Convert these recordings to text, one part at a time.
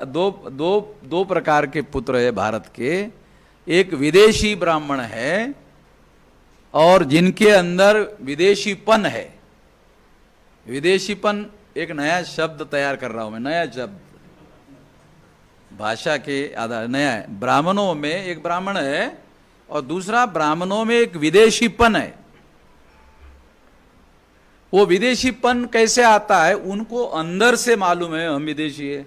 दो दो दो प्रकार के पुत्र है भारत के। एक विदेशी ब्राह्मण है और जिनके अंदर विदेशीपन है। विदेशीपन एक नया शब्द तैयार कर रहा हूं मैं, नया शब्द भाषा के आधार नया है। ब्राह्मणों में एक ब्राह्मण है और दूसरा ब्राह्मणों में एक विदेशीपन है। वो विदेशीपन कैसे आता है, उनको अंदर से मालूम है हम विदेशी है,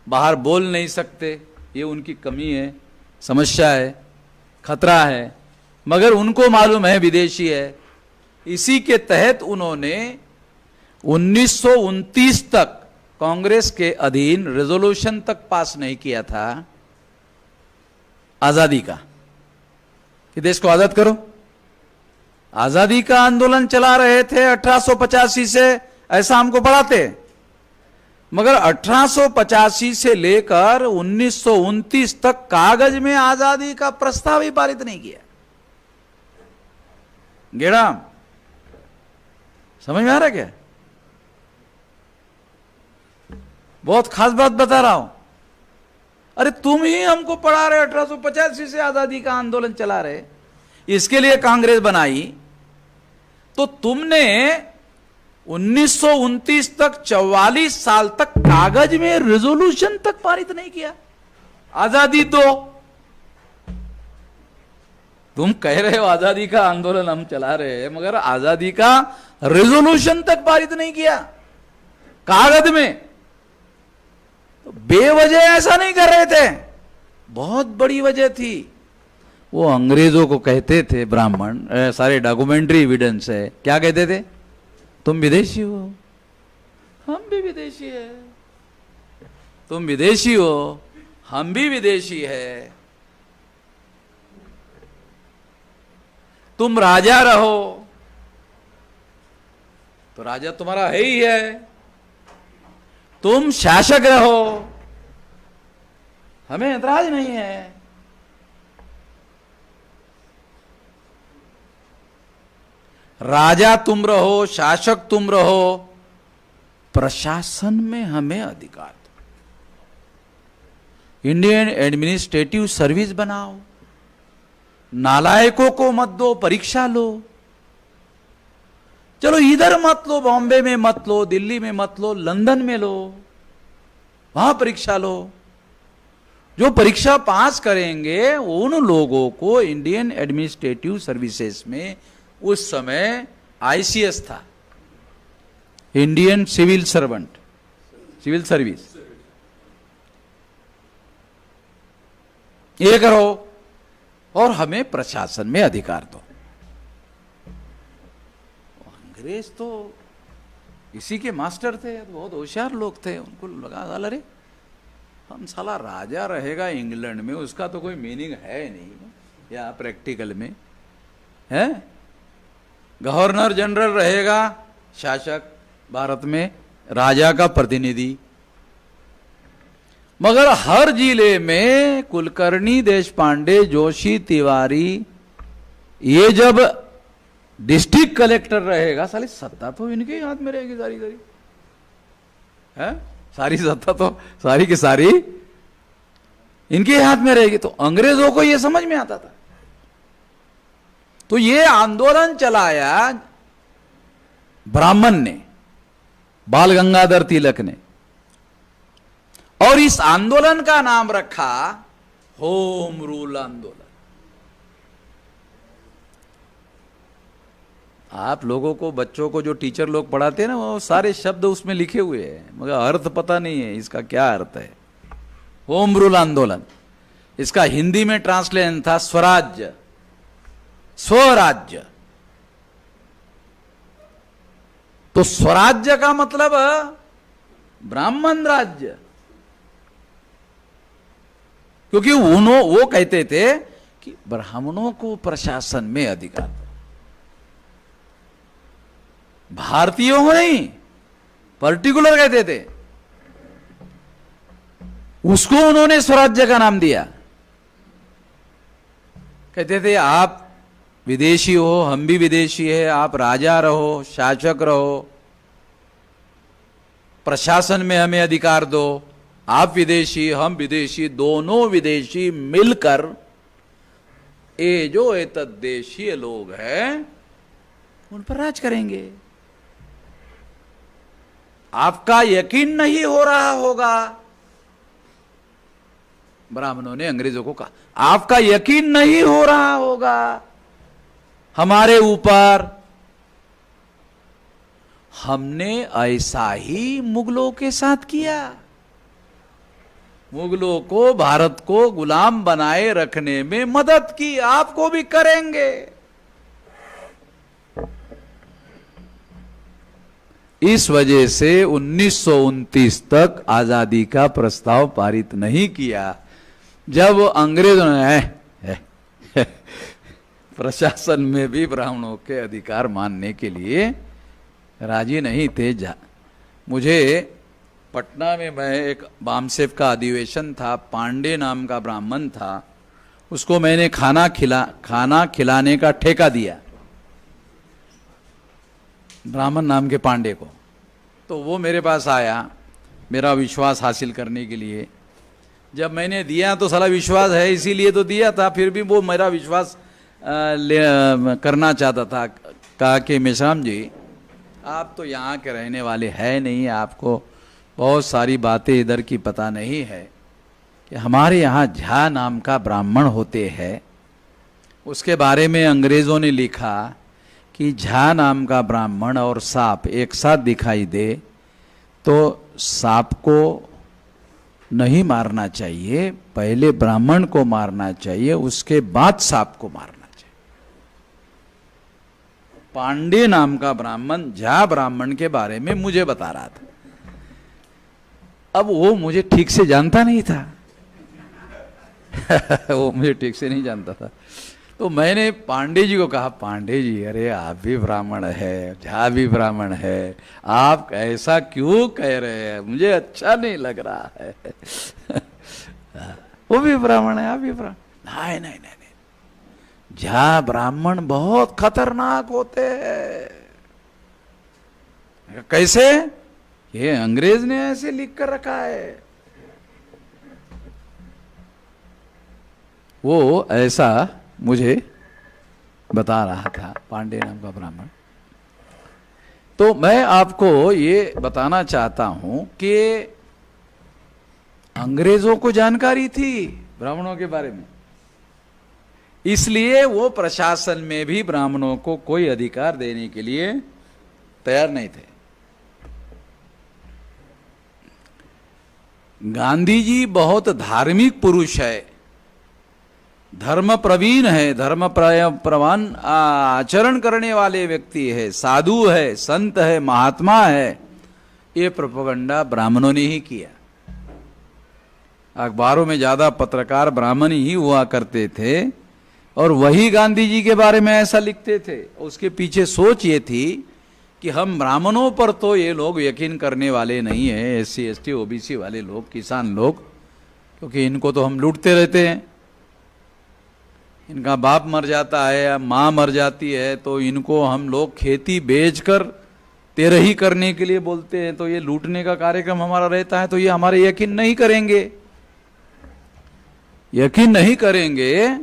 बाहर बोल नहीं सकते, ये उनकी कमी है, समस्या है, खतरा है, मगर उनको मालूम है विदेशी है। इसी के तहत उन्होंने 1929 तक कांग्रेस के अधीन रेजोल्यूशन तक पास नहीं किया था आजादी का कि देश को आजाद करो। आजादी का आंदोलन चला रहे थे 1885 से, ऐसा हमको पढ़ाते, मगर 1885 से लेकर 1929 तक कागज में आजादी का प्रस्ताव ही पारित नहीं किया। गेड़ाम समझ में आ रहा है क्या? बहुत खास बात बता रहा हूं। अरे तुम ही हमको पढ़ा रहे 1885 से आजादी का आंदोलन चला रहे, इसके लिए कांग्रेस बनाई, तो तुमने 1929 तक 44 साल तक कागज में रेजोल्यूशन तक पारित नहीं किया। आजादी दो, तुम कह रहे हो आजादी का आंदोलन हम चला रहे हैं, मगर आजादी का रेजोल्यूशन तक पारित नहीं किया कागज में। तो बेवजह ऐसा नहीं कर रहे थे, बहुत बड़ी वजह थी। वो अंग्रेजों को कहते थे, ब्राह्मण, सारे डॉक्यूमेंट्री एविडेंस है, क्या कहते थे? तुम विदेशी हो, हम भी विदेशी है, तुम विदेशी हो, हम भी विदेशी है, तुम राजा रहो, तो राजा तुम्हारा है ही है, तुम शासक रहो, हमें ऐतराज नहीं है। राजा तुम रहो, शासक तुम रहो, प्रशासन में हमें अधिकार दो। इंडियन एडमिनिस्ट्रेटिव सर्विस बनाओ, नालायकों को मत दो, परीक्षा लो। चलो इधर मत लो, बॉम्बे में मत लो, दिल्ली में मत लो, लंदन में लो, वहां परीक्षा लो। जो परीक्षा पास करेंगे उन लोगों को इंडियन एडमिनिस्ट्रेटिव सर्विसेज में, उस समय आईसीएस था, Indian civil servant, civil service, ये करो और हमें प्रशासन में अधिकार दो। अंग्रेज तो इसी के मास्टर थे, बहुत होशियार लोग थे। उनको लगा अरे हम साला राजा रहेगा इंग्लैंड में, उसका तो कोई मीनिंग है नहीं, या प्रैक्टिकल में है। गवर्नर जनरल रहेगा शासक भारत में, राजा का प्रतिनिधि, मगर हर जिले में कुलकर्णी, देशपांडे, जोशी, तिवारी, ये जब डिस्ट्रिक्ट कलेक्टर रहेगा, सारी सत्ता तो इनके ही हाथ में रहेगी, सारी सारी है, सारी सत्ता तो सारी की सारी इनके हाथ में रहेगी। तो अंग्रेजों को यह समझ में आता था, तो ये आंदोलन चलाया ब्राह्मण ने, बाल गंगाधर तिलक ने, और इस आंदोलन का नाम रखा होम रूल आंदोलन। आप लोगों को, बच्चों को जो टीचर लोग पढ़ाते हैं ना, वो सारे शब्द उसमें लिखे हुए हैं, मगर अर्थ पता नहीं है इसका क्या अर्थ है। होम रूल आंदोलन, इसका हिंदी में ट्रांसलेशन था स्वराज्य, स्वराज्य। तो स्वराज्य का मतलब ब्राह्मण राज्य, क्योंकि वो कहते थे कि ब्राह्मणों को प्रशासन में अधिकार, भारतीयों को नहीं, पर्टिकुलर कहते थे। उसको उन्होंने स्वराज्य का नाम दिया। कहते थे आप विदेशी हो, हम भी विदेशी है, आप राजा रहो, शासक रहो, प्रशासन में हमें अधिकार दो, आप विदेशी, हम विदेशी, दोनों विदेशी मिलकर ये जो एतद्देशीय लोग हैं उन पर राज करेंगे। आपका यकीन नहीं हो रहा होगा, ब्राह्मणों ने अंग्रेजों को कहा, आपका यकीन नहीं हो रहा होगा हमारे ऊपर, हमने ऐसा ही मुगलों के साथ किया। मुगलों को भारत को गुलाम बनाए रखने में मदद की, आपको भी करेंगे। इस वजह से 1929 तक आजादी का प्रस्ताव पारित नहीं किया। जब अंग्रेजों ने प्रशासन में भी ब्राह्मणों के अधिकार मानने के लिए राजी नहीं थे। मुझे पटना में, मैं एक बामसेफ का अधिवेशन था, पांडे नाम का ब्राह्मण था, उसको मैंने खाना खिलाने का ठेका दिया, ब्राह्मण नाम के पांडे को। तो वो मेरे पास आया मेरा विश्वास हासिल करने के लिए। जब मैंने दिया तो साला विश्वास है इसीलिए तो दिया था, फिर भी वो मेरा विश्वास करना चाहता था। कहा कि मेश्राम जी, आप तो यहाँ के रहने वाले हैं नहीं, आपको बहुत सारी बातें इधर की पता नहीं है कि हमारे यहाँ झा नाम का ब्राह्मण होते हैं, उसके बारे में अंग्रेज़ों ने लिखा कि झा नाम का ब्राह्मण और सांप एक साथ दिखाई दे तो सांप को नहीं मारना चाहिए, पहले ब्राह्मण को मारना चाहिए, उसके बाद सांप को मारना चाहिए। पांडे नाम का ब्राह्मण झा ब्राह्मण के बारे में मुझे बता रहा था। अब वो मुझे ठीक से जानता नहीं था वो मुझे ठीक से नहीं जानता था। तो मैंने पांडे जी को कहा, पांडे जी, अरे आप भी ब्राह्मण है, झा भी ब्राह्मण है, आप ऐसा क्यों कह रहे हैं, मुझे अच्छा नहीं लग रहा है वो भी ब्राह्मण है, आप भी ब्राह्मण। नहीं नहीं नहीं नहीं, झा ब्राह्मण बहुत खतरनाक होते हैं। कैसे? ये अंग्रेज ने ऐसे लिख कर रखा है। वो ऐसा मुझे बता रहा था, पांडे नाम का ब्राह्मण। तो मैं आपको ये बताना चाहता हूं कि अंग्रेजों को जानकारी थी ब्राह्मणों के बारे में, इसलिए वो प्रशासन में भी ब्राह्मणों को कोई अधिकार देने के लिए तैयार नहीं थे। गांधी जी बहुत धार्मिक पुरुष है, धर्म प्रवीण है, धर्म प्रवान आचरण करने वाले व्यक्ति है, साधु है, संत है, महात्मा है। ये प्रोपेगेंडा ब्राह्मणों ने ही किया। अखबारों में ज्यादा पत्रकार ब्राह्मण ही हुआ करते थे और वही गांधी जी के बारे में ऐसा लिखते थे। उसके पीछे सोच ये थी कि हम ब्राह्मणों पर तो ये लोग यकीन करने वाले नहीं है, SC ST OBC वाले लोग, किसान लोग, क्योंकि इनको तो हम लूटते रहते हैं। इनका बाप मर जाता है या माँ मर जाती है तो इनको हम लोग खेती बेचकर तेरही करने के लिए बोलते हैं, तो ये लूटने का कार्यक्रम हमारा रहता है, तो ये हमारे यकीन नहीं करेंगे। यकीन नहीं करेंगे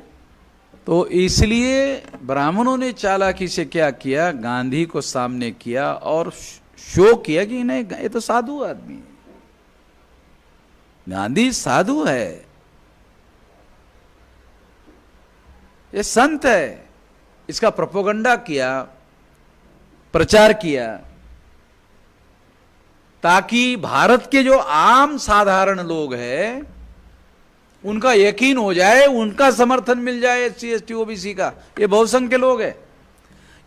तो इसलिए ब्राह्मणों ने चालाकी से क्या किया, गांधी को सामने किया और शो किया कि नहीं, ये तो साधु आदमी है, गांधी साधु है, ये संत है। इसका प्रोपेगेंडा किया, प्रचार किया, ताकि भारत के जो आम साधारण लोग हैं उनका यकीन हो जाए, उनका समर्थन मिल जाए। SC ST OBC का ये बहुसंख्य के लोग हैं,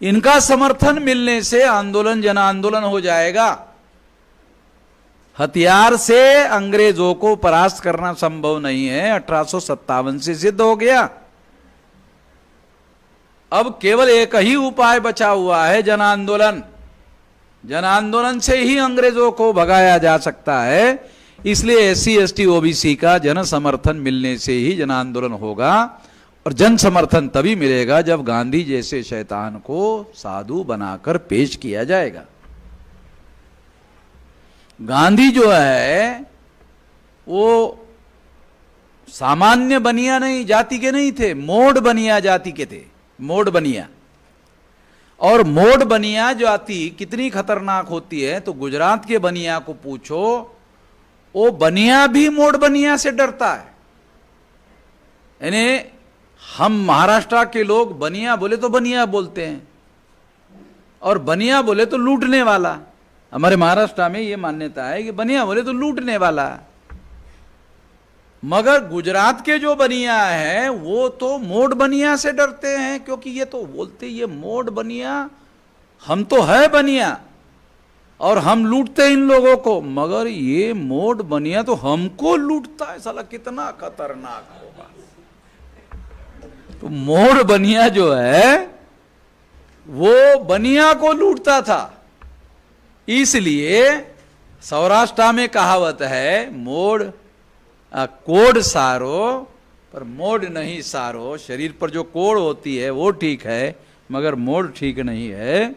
इनका समर्थन मिलने से आंदोलन जन आंदोलन हो जाएगा। हथियार से अंग्रेजों को परास्त करना संभव नहीं है, 1857 से सिद्ध हो गया। अब केवल एक ही उपाय बचा हुआ है, जन आंदोलन। जन आंदोलन से ही अंग्रेजों को भगाया जा सकता है। इसलिए SC ST OBC का जन समर्थन मिलने से ही जन आंदोलन होगा, और जन समर्थन तभी मिलेगा जब गांधी जैसे शैतान को साधु बनाकर पेश किया जाएगा। गांधी जो है वो सामान्य बनिया नहीं जाति के नहीं थे, मोड़ बनिया जाति के थे, मोड़ बनिया। और मोड़ बनिया जाति कितनी खतरनाक होती है तो गुजरात के बनिया को पूछो, वो बनिया भी मोड़ बनिया से डरता है। यानी हम महाराष्ट्र के लोग बनिया बोले तो बनिया बोलते हैं, और बनिया बोले तो लूटने वाला। हमारे महाराष्ट्र में ये मान्यता है कि बनिया बोले तो लूटने वाला, मगर गुजरात के जो बनिया है वो तो मोड़ बनिया से डरते हैं, क्योंकि ये तो बोलते ये मोड़ बनिया, हम तो है बनिया और हम लूटते इन लोगों को, मगर ये मोड़ बनिया तो हमको लूटता है, साला कितना खतरनाक होगा। तो मोड़ बनिया जो है वो बनिया को लूटता था। इसलिए सौराष्ट्र में कहावत है, मोड़ कोड सारो पर मोड़ नहीं सारो। शरीर पर जो कोड़ होती है वो ठीक है, मगर मोड़ ठीक नहीं है।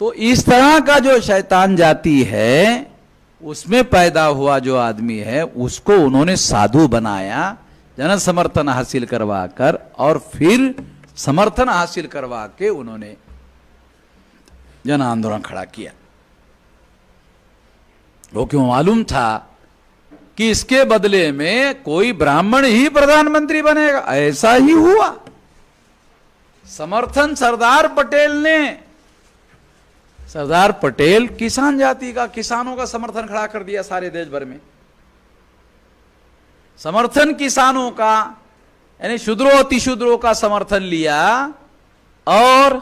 तो इस तरह का जो शैतान जाति है उसमें पैदा हुआ जो आदमी है उसको उन्होंने साधु बनाया, जन समर्थन हासिल करवा कर, और फिर समर्थन हासिल करवा के उन्होंने जन आंदोलन खड़ा किया। लोगों को मालूम था कि इसके बदले में कोई ब्राह्मण ही प्रधानमंत्री बनेगा, ऐसा ही हुआ। समर्थन सरदार पटेल ने, सरदार पटेल किसान जाति का, किसानों का समर्थन खड़ा कर दिया सारे देश भर में। समर्थन किसानों का यानी शूद्रों अतिशूद्रों का समर्थन लिया और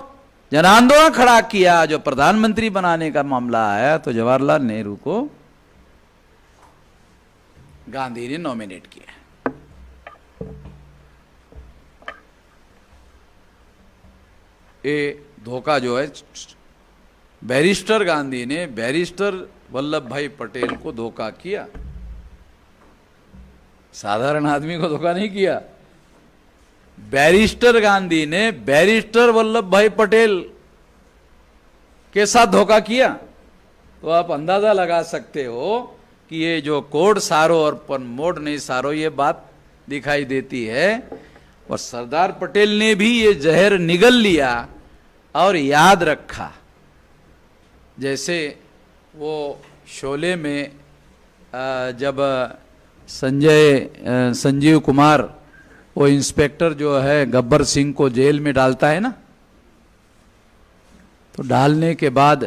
जन आंदोलन खड़ा किया। जो प्रधानमंत्री बनाने का मामला आया तो जवाहरलाल नेहरू को गांधी ने नॉमिनेट किया। ये धोखा जो है, बैरिस्टर गांधी ने बैरिस्टर वल्लभ भाई पटेल को धोखा किया, साधारण आदमी को धोखा नहीं किया। बैरिस्टर गांधी ने बैरिस्टर वल्लभ भाई पटेल के साथ धोखा किया। तो आप अंदाजा लगा सकते हो कि ये जो कोड सारो और मोड़ नहीं सारो, ये बात दिखाई देती है। और सरदार पटेल ने भी ये जहर निगल लिया और याद रखा। जैसे वो शोले में जब संजीव कुमार वो इंस्पेक्टर जो है गब्बर सिंह को जेल में डालता है ना, तो डालने के बाद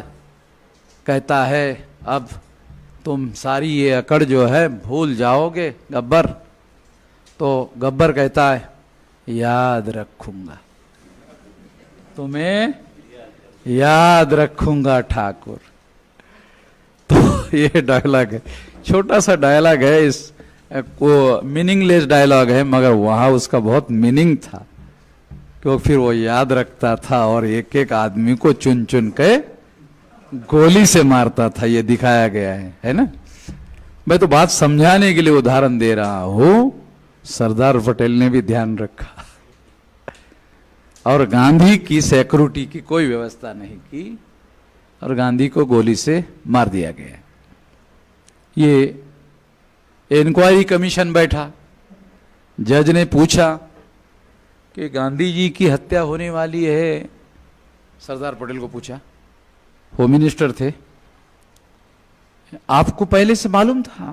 कहता है अब तुम सारी ये अकड़ जो है भूल जाओगे गब्बर। तो गब्बर कहता है याद रखूंगा, तुम्हें याद रखूंगा ठाकुर। तो ये डायलॉग है, छोटा सा डायलॉग है, इस को मीनिंगलेस डायलॉग है, मगर वहां उसका बहुत मीनिंग था, क्योंकि फिर वो याद रखता था और एक एक आदमी को चुन चुन के गोली से मारता था। ये दिखाया गया है ना। मैं तो बात समझाने के लिए उदाहरण दे रहा हूं। सरदार पटेल ने भी ध्यान रखा और गांधी की सिक्योरिटी की कोई व्यवस्था नहीं की और गांधी को गोली से मार दिया गया। ये इंक्वायरी कमीशन बैठा, जज ने पूछा कि गांधी जी की हत्या होने वाली है। सरदार पटेल को पूछा, होम मिनिस्टर थे, आपको पहले से मालूम था?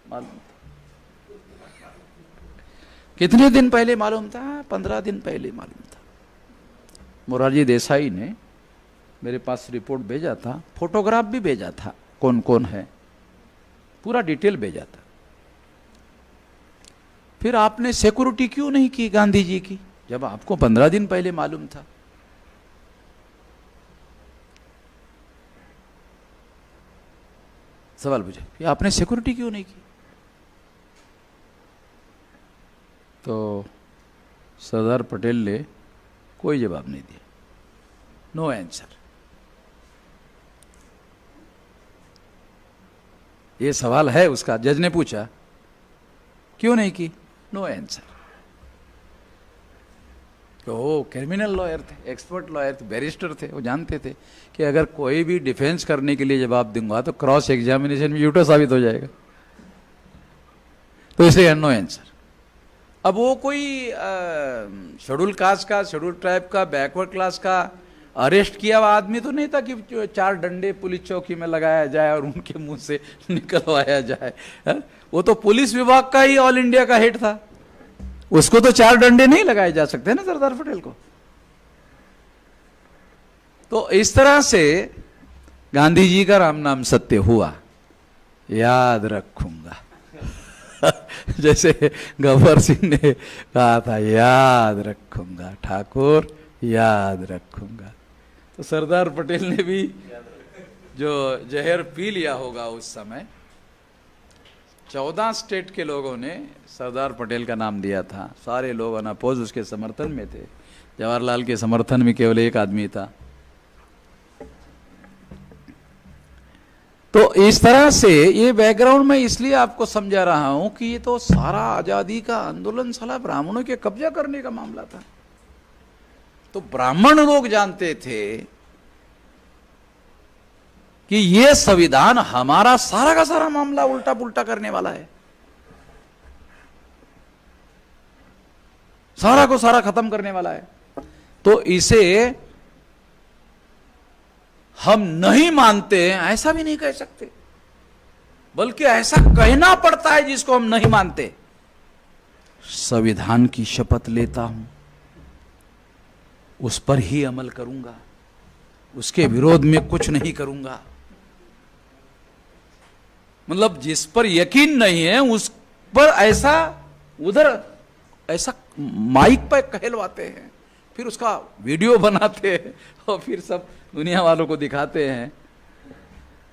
मालूम था। कितने दिन पहले मालूम था? 15 दिन पहले मालूम था। मोरारजी देसाई ने मेरे पास रिपोर्ट भेजा था, फोटोग्राफ भी भेजा था, कौन कौन है, पूरा डिटेल भेजा था। फिर आपने सिक्योरिटी क्यों नहीं की गांधी जी की, जब आपको 15 दिन पहले मालूम था? सवाल पूछा कि आपने सिक्योरिटी क्यों नहीं की? तो सरदार पटेल ने कोई जवाब नहीं दिया, नो आंसर। ये सवाल है उसका। जज ने पूछा क्यों नहीं की, नो आंसर। तो वो क्रिमिनल लॉयर थे, एक्सपर्ट लॉयर थे, बैरिस्टर थे, वो जानते थे कि अगर कोई भी डिफेंस करने के लिए जवाब दूंगा तो क्रॉस एग्जामिनेशन में झूठा साबित हो जाएगा। तो इसलिए नो आंसर। अब वो कोई शेड्यूल कास्ट का, शेड्यूल ट्राइब का, बैकवर्ड क्लास का अरेस्ट किया हुआ आदमी तो नहीं था कि 4 डंडे पुलिस चौकी में लगाया जाए और उनके मुंह से निकलवाया जाए। वो तो पुलिस विभाग का ही ऑल इंडिया का हेड था, उसको तो 4 डंडे नहीं लगाए जा सकते ना सरदार पटेल को। तो इस तरह से गांधी जी का राम नाम सत्य हुआ, याद रखूंगा। जैसे गब्बर सिंह ने कहा था, याद रखूंगा ठाकुर, याद रखूंगा। तो सरदार पटेल ने भी जो जहर पी लिया होगा उस समय, 14 स्टेट के लोगों ने सरदार पटेल का नाम दिया था। सारे लोग अनअपोज उसके समर्थन में थे, जवाहरलाल के समर्थन में केवल एक आदमी था। तो इस तरह से ये बैकग्राउंड में इसलिए आपको समझा रहा हूं कि ये तो सारा आजादी का आंदोलन साला ब्राह्मणों के कब्जा करने का मामला था। तो ब्राह्मण लोग जानते थे कि ये संविधान हमारा सारा का सारा मामला उल्टा पुल्टा करने वाला है, सारा को सारा खत्म करने वाला है। तो इसे हम नहीं मानते हैं ऐसा भी नहीं कह सकते, बल्कि ऐसा कहना पड़ता है जिसको हम नहीं मानते। संविधान की शपथ लेता हूं, उस पर ही अमल करूंगा, उसके विरोध में कुछ नहीं करूंगा। मतलब जिस पर यकीन नहीं है उस पर ऐसा उधर ऐसा माइक पर कहलवाते हैं, फिर उसका वीडियो बनाते हैं और फिर सब दुनिया वालों को दिखाते हैं।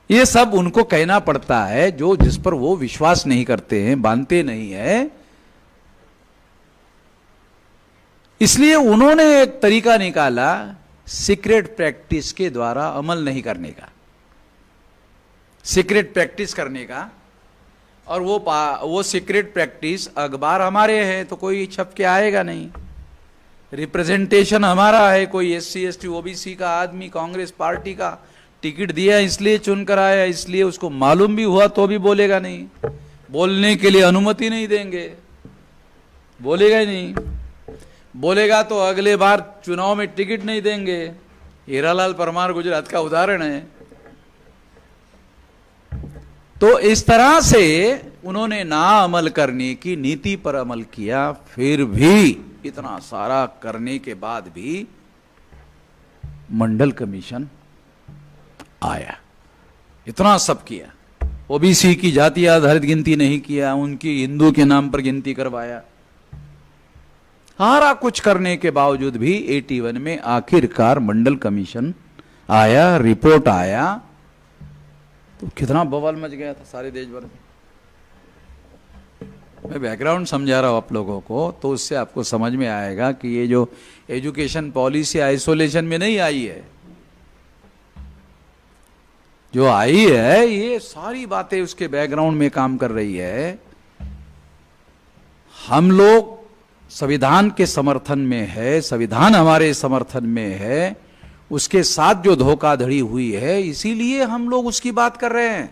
ये सब उनको कहना पड़ता है जो जिस पर वो विश्वास नहीं करते हैं, मानते नहीं है। इसलिए उन्होंने एक तरीका निकाला सीक्रेट प्रैक्टिस के द्वारा अमल नहीं करने का, सीक्रेट प्रैक्टिस करने का। और वो सीक्रेट प्रैक्टिस, अखबार हमारे हैं तो कोई छप के आएगा नहीं, रिप्रेजेंटेशन हमारा है, कोई SC ST OBC का आदमी कांग्रेस पार्टी का टिकट दिया इसलिए चुनकर आया, इसलिए उसको मालूम भी हुआ तो भी बोलेगा नहीं, बोलने के लिए अनुमति नहीं देंगे, बोलेगा ही नहीं। बोलेगा तो अगले बार चुनाव में टिकट नहीं देंगे। हीरालाल परमार गुजरात का उदाहरण है। तो इस तरह से उन्होंने ना अमल करने की नीति पर अमल किया। फिर भी इतना सारा करने के बाद भी मंडल कमीशन आया, इतना सब किया। OBC की जाति आधारित गिनती नहीं किया, उनकी हिंदू के नाम पर गिनती करवाया। सारा कुछ करने के बावजूद भी 81 में आखिरकार मंडल कमीशन आया, रिपोर्ट आया, तो कितना बवाल मच गया था सारे देश भर में। मैं बैकग्राउंड समझा रहा हूं आप लोगों को, तो उससे आपको समझ में आएगा कि ये जो एजुकेशन पॉलिसी आइसोलेशन में नहीं आई है, जो आई है ये सारी बातें उसके बैकग्राउंड में काम कर रही है। हम लोग संविधान के समर्थन में है, संविधान हमारे समर्थन में है, उसके साथ जो धोखाधड़ी हुई है इसीलिए हम लोग उसकी बात कर रहे हैं।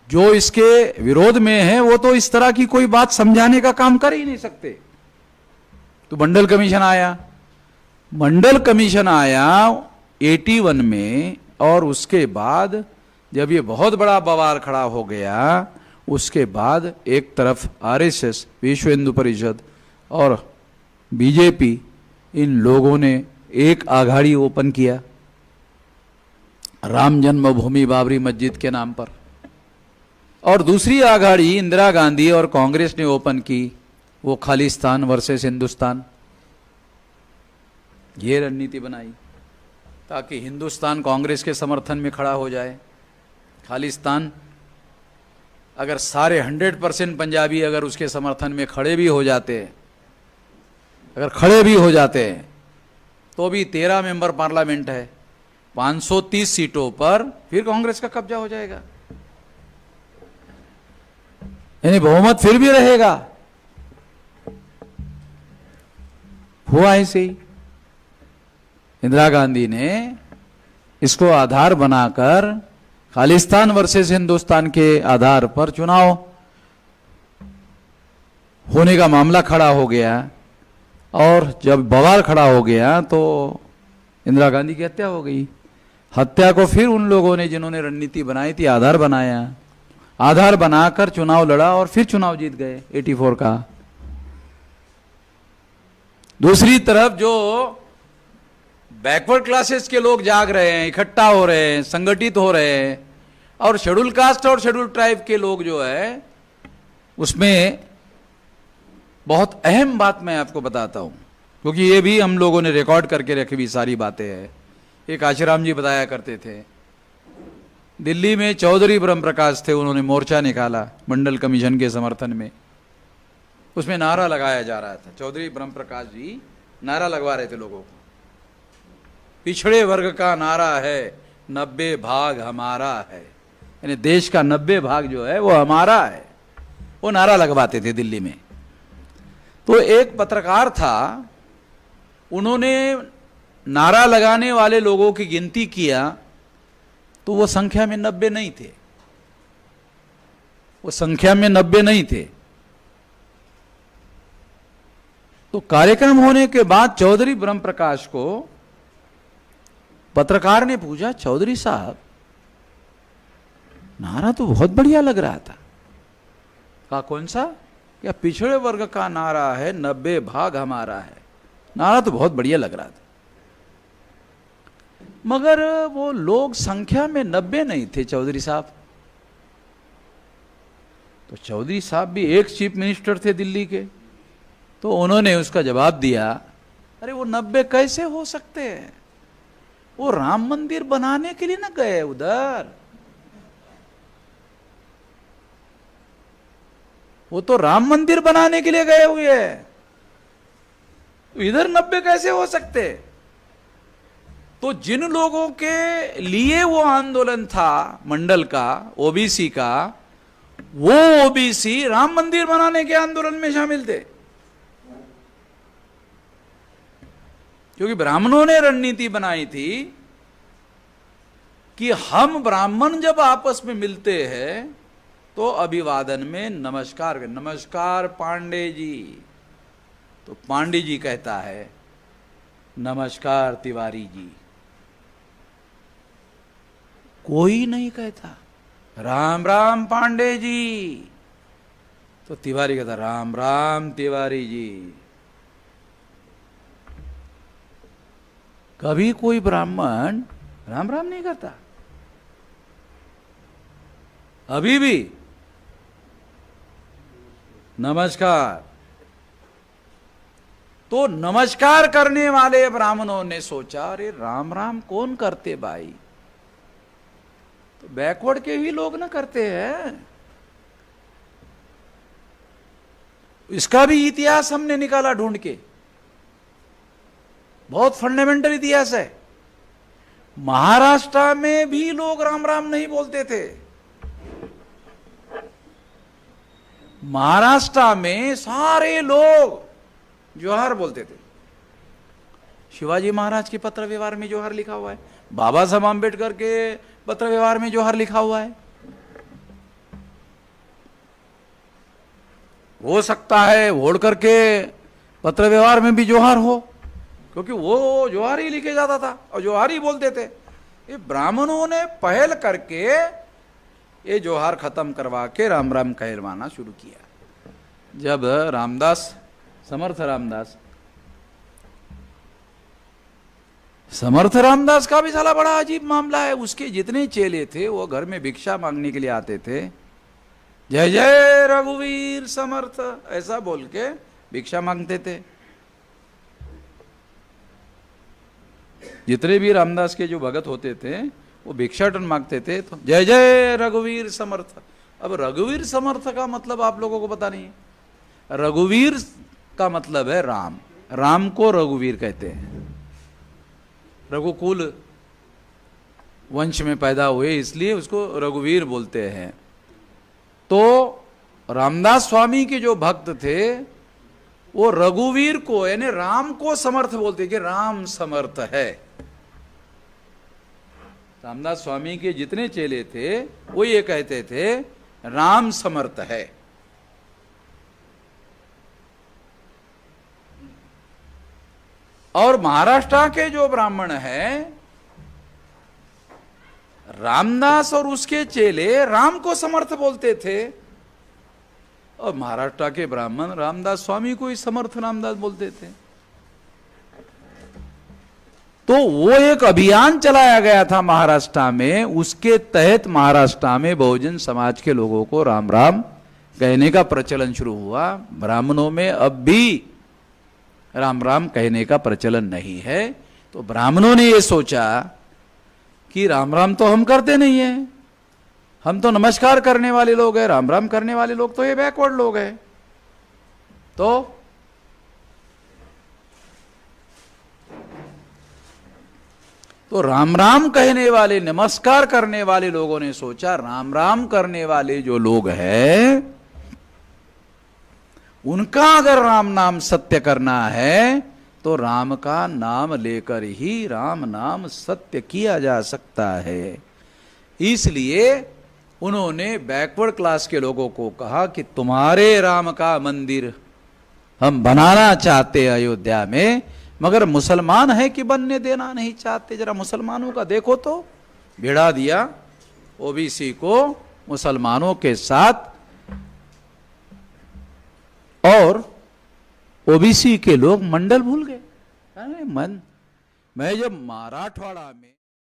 जो इसके विरोध में है वो तो इस तरह की कोई बात समझाने का काम कर ही नहीं सकते। तो मंडल कमीशन आया, मंडल कमीशन आया 81 में, और उसके बाद जब ये बहुत बड़ा बवाल खड़ा हो गया, उसके बाद एक तरफ RSS, विश्व हिंदू परिषद और BJP, इन लोगों ने एक आघाड़ी ओपन किया राम जन्मभूमि बाबरी मस्जिद के नाम पर, और दूसरी आघाड़ी इंदिरा गांधी और कांग्रेस ने ओपन की, वो खालिस्तान वर्सेस हिंदुस्तान। ये रणनीति बनाई ताकि हिंदुस्तान कांग्रेस के समर्थन में खड़ा हो जाए, खालिस्तान अगर सारे 100% पंजाबी अगर उसके समर्थन में खड़े भी हो जाते, अगर खड़े भी हो जाते हैं तो भी 13 मेंबर पार्लियामेंट है, 530 सीटों पर फिर कांग्रेस का कब्जा हो जाएगा, यानी बहुमत फिर भी रहेगा। हुआ ऐसे ही। इंदिरा गांधी ने इसको आधार बनाकर खालिस्तान वर्सेस हिंदुस्तान के आधार पर चुनाव होने का मामला खड़ा हो गया, और जब बवाल खड़ा हो गया तो इंदिरा गांधी की हत्या हो गई। हत्या को फिर उन लोगों ने जिन्होंने रणनीति बनाई थी आधार बनाया, आधार बनाकर चुनाव लड़ा और फिर चुनाव जीत गए 84 का। दूसरी तरफ जो बैकवर्ड क्लासेस के लोग जाग रहे हैं, इकट्ठा हो रहे हैं, संगठित हो रहे हैं, और शेड्यूल कास्ट और शेड्यूल ट्राइब के लोग जो है, उसमें बहुत अहम बात मैं आपको बताता हूं, क्योंकि ये भी हम लोगों ने रिकॉर्ड करके रखी हुई सारी बातें हैं। एक आशीराम जी बताया करते थे, दिल्ली में चौधरी ब्रह्म प्रकाश थे, उन्होंने मोर्चा निकाला मंडल कमीशन के समर्थन में। उसमें नारा लगाया जा रहा था, चौधरी ब्रह्म प्रकाश जी नारा लगवा रहे थे लोगों को, पिछड़े वर्ग का नारा है 90 भाग हमारा है, यानी देश का 90 भाग जो है वो हमारा है, वो नारा लगवाते थे दिल्ली में। तो एक पत्रकार था, उन्होंने नारा लगाने वाले लोगों की गिनती किया तो वो संख्या में 90 नहीं थे, वो संख्या में 90 नहीं थे। तो कार्यक्रम होने के बाद चौधरी ब्रह्म प्रकाश को पत्रकार ने पूछा, चौधरी साहब नारा तो बहुत बढ़िया लग रहा था। कहा कौन सा? क्या पिछड़े वर्ग का नारा है 90 भाग हमारा है, नारा तो बहुत बढ़िया लग रहा था, मगर वो लोग संख्या में 90 नहीं थे चौधरी साहब। तो चौधरी साहब भी एक चीफ मिनिस्टर थे दिल्ली के, तो उन्होंने उसका जवाब दिया, अरे वो 90 कैसे हो सकते हैं, वो राम मंदिर बनाने के लिए ना गए उधर, वो तो राम मंदिर बनाने के लिए गए हुए हैं, तो इधर 90 कैसे हो सकते। तो जिन लोगों के लिए वो आंदोलन था मंडल का, ओबीसी का, वो ओबीसी राम मंदिर बनाने के आंदोलन में शामिल थे, क्योंकि ब्राह्मणों ने रणनीति बनाई थी कि हम ब्राह्मण जब आपस में मिलते हैं तो अभिवादन में नमस्कार, नमस्कार पांडे जी, तो पांडे जी कहता है नमस्कार तिवारी जी, कोई नहीं कहता राम राम पांडे जी, तो तिवारी कहता राम राम तिवारी जी। कभी कोई ब्राह्मण राम राम नहीं करता, अभी भी नमस्कार। तो नमस्कार करने वाले ब्राह्मणों ने सोचा, अरे राम राम कौन करते भाई, तो बैकवर्ड के ही लोग ना करते हैं। इसका भी इतिहास हमने निकाला ढूंढ के, बहुत फंडामेंटल इतिहास है। महाराष्ट्र में भी लोग राम राम नहीं बोलते थे, महाराष्ट्र में सारे लोग जोहार बोलते थे। शिवाजी महाराज के पत्र व्यवहार में जोहार लिखा हुआ है, बाबा साहब आंबेडकर के पत्र व्यवहार में जोहार लिखा हुआ है। हो सकता है वोडकर के पत्र व्यवहार में भी जोहार हो, क्योंकि वो जोहार ही लिखे जाता था और जोहार ही बोलते थे। ये ब्राह्मणों ने पहल करके ये जोहार खत्म करवा के राम राम कहलवाना शुरू किया। जब रामदास, समर्थ रामदास का भी साला बड़ा अजीब मामला है। उसके जितने चेले थे वो घर में भिक्षा मांगने के लिए आते थे, जय जय रघुवीर समर्थ ऐसा बोल के भिक्षा मांगते थे। जितने भी रामदास के जो भगत होते थे वो भिक्षाटन मांगते थे, तो जय जय रघुवीर समर्थ। अब रघुवीर समर्थ का मतलब आप लोगों को पता नहीं है। रघुवीर का मतलब है राम, राम को रघुवीर कहते हैं। रघुकुल वंश में पैदा हुए इसलिए उसको रघुवीर बोलते हैं। तो रामदास स्वामी के जो भक्त थे वो रघुवीर को यानी राम को समर्थ बोलते कि राम समर्थ है। रामदास स्वामी के जितने चेले थे वो ये कहते थे राम समर्थ है। और महाराष्ट्र के जो ब्राह्मण हैं, रामदास और उसके चेले राम को समर्थ बोलते थे, और महाराष्ट्र के ब्राह्मण रामदास स्वामी को ही समर्थ रामदास बोलते थे। तो वो एक अभियान चलाया गया था महाराष्ट्र में, उसके तहत महाराष्ट्र में बहुजन समाज के लोगों को राम राम कहने का प्रचलन शुरू हुआ। ब्राह्मणों में अब भी राम राम कहने का प्रचलन नहीं है। तो ब्राह्मणों ने ये सोचा कि राम राम तो हम करते नहीं है, हम तो नमस्कार करने वाले लोग हैं, राम राम करने वाले लोग तो ये बैकवर्ड लोग हैं। तो राम राम कहने वाले, नमस्कार करने वाले लोगों ने सोचा राम राम करने वाले जो लोग हैं उनका अगर राम नाम सत्य करना है तो राम का नाम लेकर ही राम नाम सत्य किया जा सकता है। इसलिए उन्होंने बैकवर्ड क्लास के लोगों को कहा कि तुम्हारे राम का मंदिर हम बनाना चाहते हैं अयोध्या में, मगर मुसलमान है कि बनने देना नहीं चाहते। जरा मुसलमानों का देखो तो, भिड़ा दिया ओबीसी को मुसलमानों के साथ, और ओबीसी के लोग मंडल भूल गए। मैं जब मराठवाड़ा में